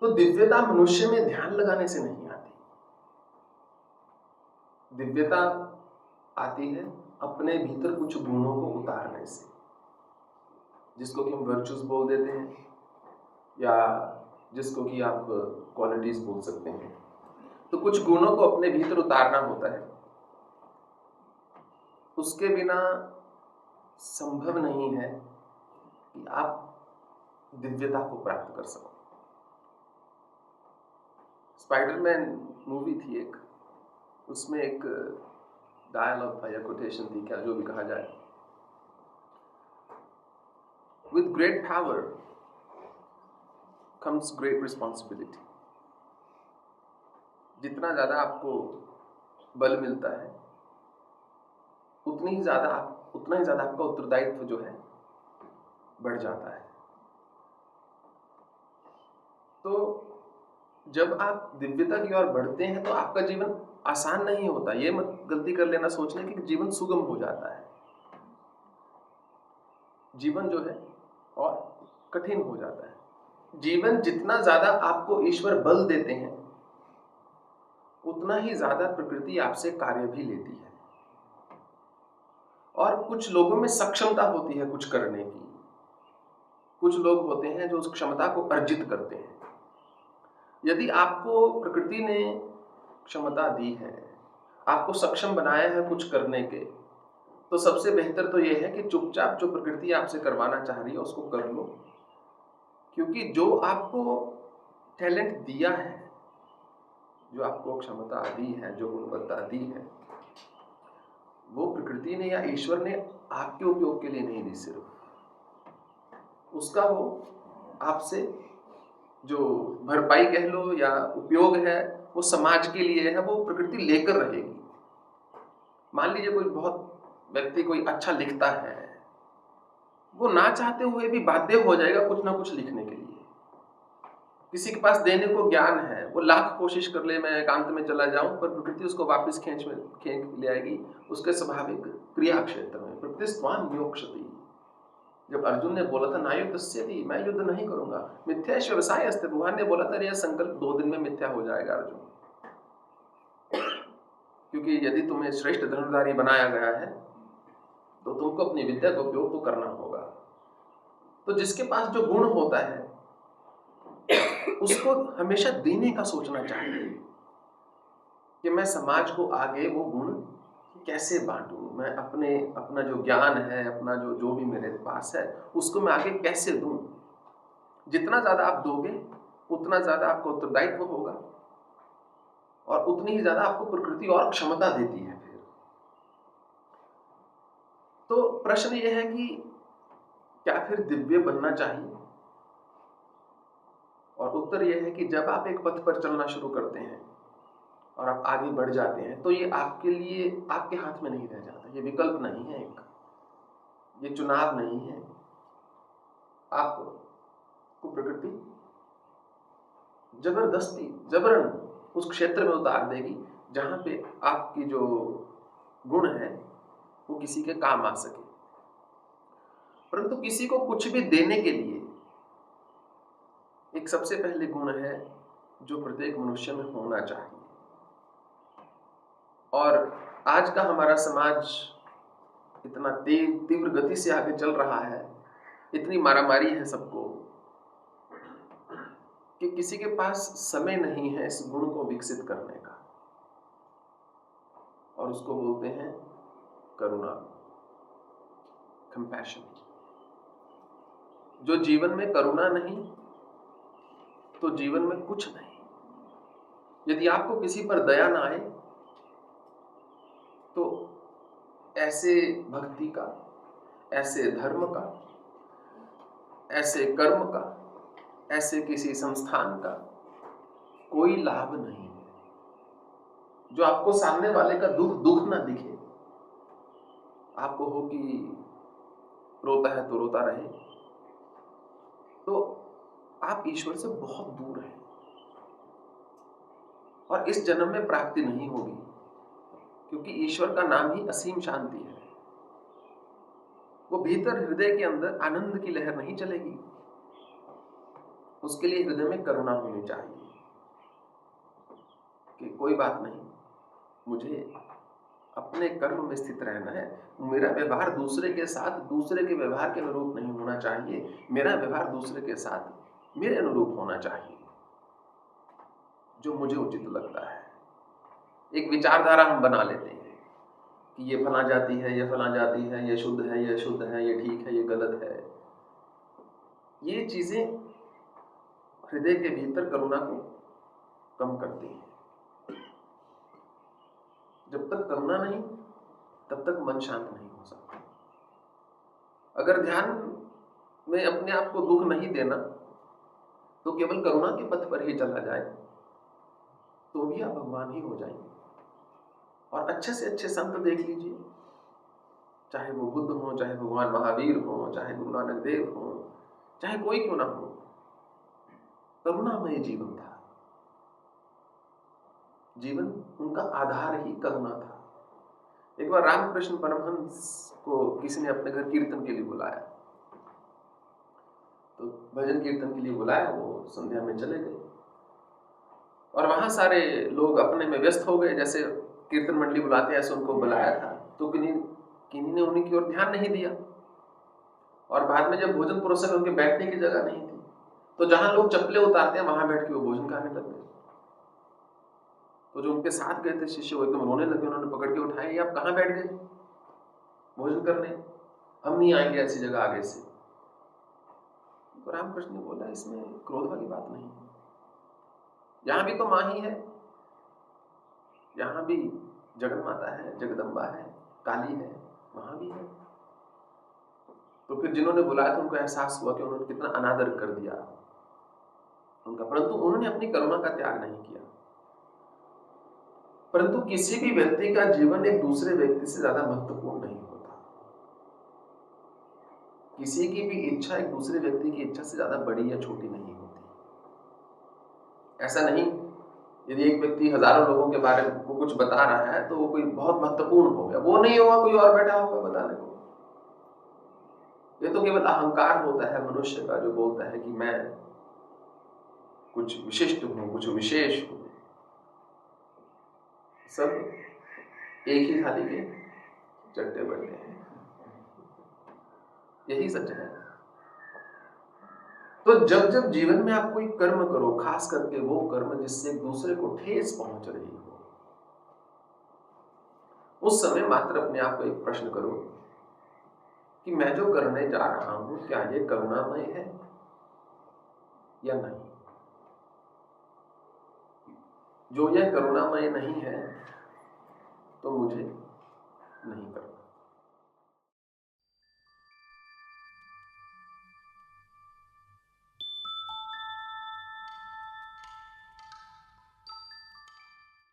तो दिव्यता मनुष्य में ध्यान लगाने से नहीं आती। दिव्यता आती है अपने भीतर कुछ गुणों को उतारने से, जिसको कि हम वर्चुअस बोल देते हैं या जिसको कि आप क्वालिटीज बोल सकते हैं। तो कुछ गुणों को अपने भीतर उतारना होता है, उसके बिना संभव नहीं है कि आप दिव्यता को प्राप्त कर सको। स्पाइडरमैन मूवी थी एक, उसमें एक डायलॉग था या कोटेशन थी, क्या जो भी कहा जाए, with great power comes great responsibility. जितना ज्यादा आपको बल मिलता है उतना ही ज्यादा आपका उत्तरदायित्व जो है बढ़ जाता है। तो जब आप दिव्यता की ओर बढ़ते हैं तो आपका जीवन आसान नहीं होता। ये मत गलती कर लेना सोचने की जीवन सुगम हो जाता है। जीवन जो है और कठिन हो जाता है। जीवन जितना ज्यादा आपको ईश्वर बल देते हैं उतना ही ज्यादा प्रकृति आपसे कार्य भी लेती है। और कुछ लोगों में सक्षमता होती है कुछ करने की, कुछ लोग होते हैं जो उस क्षमता को अर्जित करते हैं। यदि आपको प्रकृति ने क्षमता दी है, आपको सक्षम बनाया है कुछ करने के, तो सबसे बेहतर तो यह है कि चुपचाप जो प्रकृति आपसे करवाना चाह रही है उसको कर लो। क्योंकि जो आपको टैलेंट दिया है, जो आपको क्षमता दी है, जो गुणवत्ता दी है, वो प्रकृति ने या ईश्वर ने आपके उपयोग के लिए नहीं दी। सिर्फ उसका वो आपसे जो भरपाई कह लो या उपयोग है वो समाज के लिए है, वो प्रकृति लेकर रहेगी। मान लीजिए कोई बहुत व्यक्ति कोई अच्छा लिखता है, वो ना चाहते हुए भी बाध्य हो जाएगा कुछ ना कुछ लिखने के लिए। किसी के पास देने को ज्ञान है, वो लाख कोशिश कर ले मैं एकांत में चला जाऊं, पर प्रकृति उसको वापस खींच ले आएगी उसके स्वाभाविक क्रिया क्षेत्र में। प्रकृतिस्त्वां नियोक्ष्यति। जब अर्जुन ने बोला था नायुद्धस्यति, मैं युद्ध नहीं करूंगा, मिथ्याश्च व्यवसायस्ते, भगवान ने बोला था यह संकल्प 2 दिन में मिथ्या हो जाएगा अर्जुन। क्योंकि यदि तुम्हें श्रेष्ठ धनुर्धारी बनाया गया है तो तुमको अपनी विद्या का उपयोग तो करना होगा। तो जिसके पास जो गुण होता है उसको हमेशा देने का सोचना चाहिए कि मैं समाज को आगे वो गुण कैसे बांटूं, मैं अपना जो ज्ञान है, अपना जो भी मेरे पास है, उसको मैं आगे कैसे दूं। जितना ज्यादा आप दोगे उतना ज्यादा आपको उत्तरदायित्व होगा और उतनी ही ज्यादा आपको प्रकृति और क्षमता देती है। फिर तो प्रश्न यह है कि क्या फिर दिव्य बनना चाहिए? और उत्तर यह है कि जब आप एक पथ पर चलना शुरू करते हैं और आप आगे बढ़ जाते हैं तो ये आपके लिए आपके हाथ में नहीं रह जाता। ये विकल्प नहीं है, ये चुनाव नहीं है। आपको प्रकृति जबरदस्ती जबरन उस क्षेत्र में उतार देगी जहां पे आपकी जो गुण है वो किसी के काम आ सके। परंतु किसी को कुछ भी देने के लिए एक सबसे पहले गुण है जो प्रत्येक मनुष्य में होना चाहिए। और आज का हमारा समाज इतना तीव्र गति से आगे चल रहा है, इतनी मारामारी है सबको, कि किसी के पास समय नहीं है इस गुण को विकसित करने का। और उसको बोलते हैं करुणा, कंपैशन। जो जीवन में करुणा नहीं तो जीवन में कुछ नहीं। यदि आपको किसी पर दया ना आए तो ऐसे भक्ति का, ऐसे धर्म का, ऐसे कर्म का, ऐसे किसी संस्थान का कोई लाभ नहीं है। जो आपको सामने वाले का दुख ना दिखे, आपको हो कि रोता है तो रोता रहे, तो आप ईश्वर से बहुत दूर हैं और इस जन्म में प्राप्ति नहीं होगी। क्योंकि ईश्वर का नाम ही असीम शांति है। वो भीतर हृदय के अंदर आनंद की लहर नहीं चलेगी, उसके लिए हृदय में करुणा होनी चाहिए कि कोई बात नहीं, मुझे अपने कर्म में स्थित रहना है, मेरा व्यवहार दूसरे के साथ दूसरे के व्यवहार के अनुरूप नहीं होना चाहिए, मेरा व्यवहार दूसरे के साथ मेरे अनुरूप होना चाहिए, जो मुझे उचित लगता है। एक विचारधारा हम बना लेते हैं कि ये फला जाति है, ये फला जाति है, ये शुद्ध है, ये अशुद्ध है, ये ठीक है, ये गलत है। ये चीजें हृदय के भीतर करुणा को कम करती हैं। जब तक करुणा नहीं, तब तक मन शांत नहीं हो सकता। अगर ध्यान में अपने आप को दुख नहीं देना, तो केवल करुणा के पथ पर ही चला जाए, तो भी आप भगवान ही हो जाएंगे। और अच्छे से अच्छे संत देख लीजिए, चाहे वो बुद्ध हो, चाहे भगवान महावीर हो, चाहे गुरु नानक देव हो, चाहे कोई क्यों ना हो, करुणामय जीवन था। जीवन उनका आधार ही करुणा था। एक बार रामकृष्ण परमहंस को किसी ने अपने घर कीर्तन के लिए बुलाया, तो भजन कीर्तन के लिए बुलाया, वो संध्या में चले गए और वहां सारे लोग अपने में व्यस्त हो गए। जैसे कीर्तन मंडली बुलाते हैं, ऐसे उनको बुलाया था, तो किन्हीं ने उन्हीं की ओर ध्यान नहीं दिया। और बाद में जब भोजन परोसा, उनके बैठने की जगह नहीं थी, तो जहां लोग चप्पलें उतारते हैं वहां बैठ के वो भोजन खाने लग गए। तो जो उनके साथ गए थे शिष्य, वो एकदम रोने लगे, उन्होंने पकड़ के उठाए, ये आप कहाँ बैठ गए भोजन करने, हम नहीं आएंगे ऐसी जगह आगे से। तो रामकृष्ण ने बोला, इसमें क्रोध वाली बात नहीं है, यहां भी तो मां ही है, यहां भी जगन माता है, जगदम्बा है, काली है, वहां भी है। तो फिर जिन्होंने बुलाया था, उनको एहसास हुआ कि उन्होंने कितना अनादर कर दिया उनका, परंतु उन्होंने अपनी करुणा का त्याग नहीं किया। परंतु किसी भी व्यक्ति का जीवन एक दूसरे व्यक्ति से ज्यादा महत्वपूर्ण नहीं होता। किसी की भी इच्छा एक दूसरे व्यक्ति की इच्छा से ज्यादा बड़ी या छोटी नहीं होती। ऐसा नहीं, यदि एक व्यक्ति हजारों लोगों के बारे में कुछ बता रहा है, तो वो कोई बहुत महत्वपूर्ण हो गया, वो नहीं होगा, कोई और बैठा होगा बताने को। ये तो केवल अहंकार होता है मनुष्य का, जो बोलता है कि मैं कुछ विशिष्ट हूं, कुछ विशेष हूं। सब एक ही थाली के चट्टे बट्टे हैं, यही सच है। तो जब जब जीवन में आप कोई कर्म करो, खास करके वो कर्म जिससे एक दूसरे को ठेस पहुंच रही हो, उस समय मात्र अपने आप को एक प्रश्न करो कि मैं जो करने जा रहा हूं, क्या ये करुणामय है या नहीं। जो यह करुणामय नहीं है, तो मुझे नहीं करना।